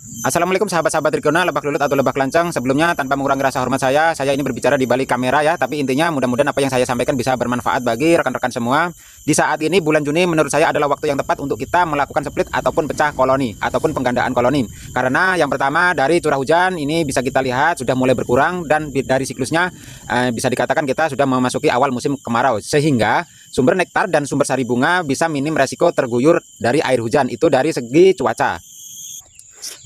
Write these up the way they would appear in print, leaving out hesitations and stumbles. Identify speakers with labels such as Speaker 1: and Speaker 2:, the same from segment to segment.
Speaker 1: Assalamualaikum sahabat-sahabat Trigona, lebak lulut atau lebak lancang. Sebelumnya tanpa mengurangi rasa hormat saya ini berbicara di balik kamera ya. Tapi intinya mudah-mudahan apa yang saya sampaikan bisa bermanfaat bagi rekan-rekan semua. Di saat ini bulan Juni menurut saya adalah waktu yang tepat untuk kita melakukan split ataupun pecah koloni ataupun penggandaan koloni. Karena yang pertama dari curah hujan ini bisa kita lihat sudah mulai berkurang, dan dari siklusnya bisa dikatakan kita sudah memasuki awal musim kemarau. Sehingga sumber nektar dan sumber sari bunga bisa minim resiko terguyur dari air hujan, itu dari segi cuaca.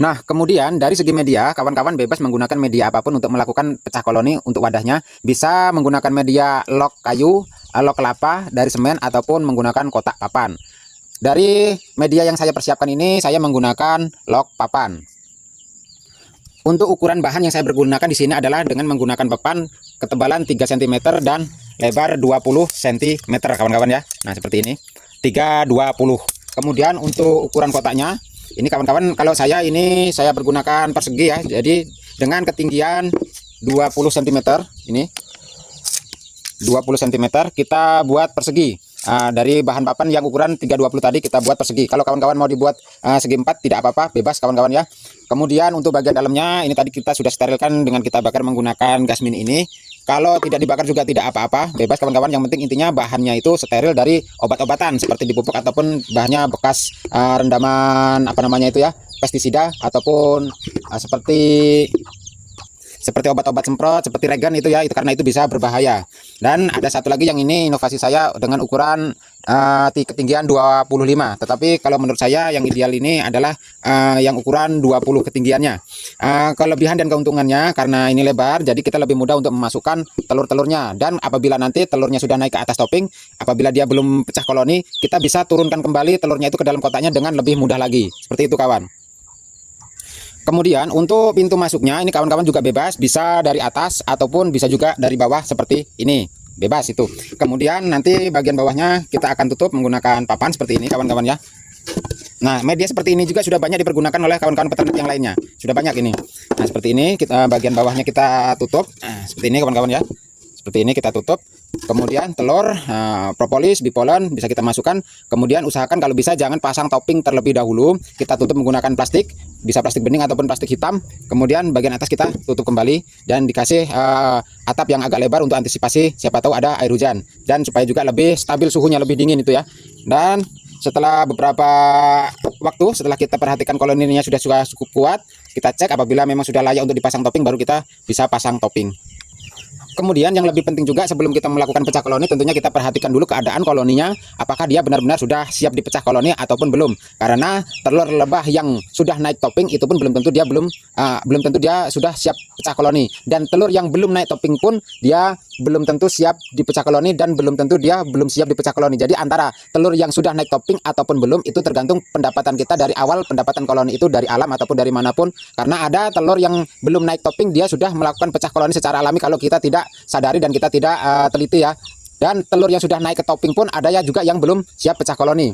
Speaker 1: Nah, kemudian dari segi media, kawan-kawan bebas menggunakan media apapun untuk melakukan pecah koloni. Untuk wadahnya bisa menggunakan media log kayu, log kelapa, dari semen, ataupun menggunakan kotak papan. Dari media yang saya persiapkan ini, saya menggunakan log papan. Untuk ukuran bahan yang saya pergunakan di sini adalah dengan menggunakan papan ketebalan 3 cm dan lebar 20 cm, kawan-kawan ya. Nah, seperti ini. 320. Kemudian untuk ukuran kotaknya, ini kawan-kawan, kalau saya bergunakan persegi ya. Jadi dengan ketinggian 20 cm ini 20 cm kita buat persegi. Dari bahan papan yang ukuran 320 tadi kita buat persegi. Kalau kawan-kawan mau dibuat segi 4 tidak apa-apa, bebas kawan-kawan ya. Kemudian untuk bagian dalamnya ini tadi kita sudah sterilkan dengan kita bakar menggunakan gas mini ini. Kalau tidak dibakar juga tidak apa-apa, bebas kawan-kawan. Yang penting intinya bahannya itu steril dari obat-obatan seperti dipupuk ataupun bahannya bekas rendaman pestisida ataupun seperti obat-obat semprot seperti regan itu ya, itu karena itu bisa berbahaya. Dan ada satu lagi yang ini inovasi saya dengan ukuran ketinggian 25, tetapi kalau menurut saya yang ideal ini adalah yang ukuran 20 ketinggiannya. Kelebihan dan keuntungannya, karena ini lebar jadi kita lebih mudah untuk memasukkan telur-telurnya, dan apabila nanti telurnya sudah naik ke atas topping, apabila dia belum pecah koloni, kita bisa turunkan kembali telurnya itu ke dalam kotaknya dengan lebih mudah lagi. Seperti itu kawan. Kemudian untuk pintu masuknya ini kawan-kawan juga bebas, bisa dari atas ataupun bisa juga dari bawah seperti ini, bebas itu. Kemudian nanti bagian bawahnya kita akan tutup menggunakan papan seperti ini kawan-kawan ya. Nah, media seperti ini juga sudah banyak dipergunakan oleh kawan-kawan peternak yang lainnya, sudah banyak ini. Nah, seperti ini kita bagian bawahnya kita tutup, seperti ini kawan-kawan ya. Seperti ini kita tutup. Kemudian telur, propolis, bipolen bisa kita masukkan. Kemudian usahakan kalau bisa jangan pasang topping terlebih dahulu. Kita tutup menggunakan plastik, bisa plastik bening ataupun plastik hitam. Kemudian bagian atas kita tutup kembali dan dikasih atap yang agak lebar untuk antisipasi siapa tahu ada air hujan, dan supaya juga lebih stabil suhunya, lebih dingin itu ya. Dan setelah beberapa waktu, setelah kita perhatikan koloninya sudah cukup kuat, kita cek apabila memang sudah layak untuk dipasang topping, baru kita bisa pasang topping. Kemudian yang lebih penting juga sebelum kita melakukan pecah koloni, tentunya kita perhatikan dulu keadaan koloninya, apakah dia benar-benar sudah siap dipecah koloni ataupun belum. Karena telur lebah yang sudah naik topping itu pun belum tentu dia sudah siap pecah koloni, dan telur yang belum naik topping pun dia belum tentu siap dipecah koloni, dan belum tentu dia belum siap dipecah koloni. Jadi antara telur yang sudah naik topping ataupun belum itu tergantung pendapatan kita dari awal, pendapatan koloni itu dari alam ataupun dari manapun. Karena ada telur yang belum naik topping dia sudah melakukan pecah koloni secara alami kalau kita tidak sadari dan kita tidak teliti ya. Dan telur yang sudah naik ke topping pun ada ya juga yang belum siap pecah koloni.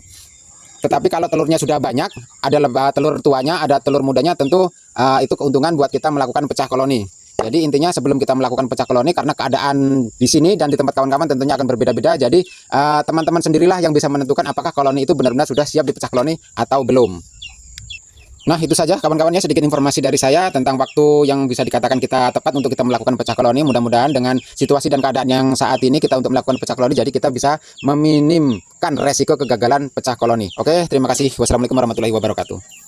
Speaker 1: Tetapi kalau telurnya sudah banyak, ada telur tuanya, ada telur mudanya, tentu itu keuntungan buat kita melakukan pecah koloni. Jadi intinya sebelum kita melakukan pecah koloni, karena keadaan di sini dan di tempat kawan-kawan tentunya akan berbeda-beda. Jadi teman-teman sendirilah yang bisa menentukan apakah koloni itu benar-benar sudah siap dipecah koloni atau belum. Nah, itu saja kawan-kawan ya, sedikit informasi dari saya tentang waktu yang bisa dikatakan kita tepat untuk kita melakukan pecah koloni. Mudah-mudahan dengan situasi dan keadaan yang saat ini kita untuk melakukan pecah koloni, jadi kita bisa meminimkan resiko kegagalan pecah koloni. Oke, terima kasih. Wassalamualaikum warahmatullahi wabarakatuh.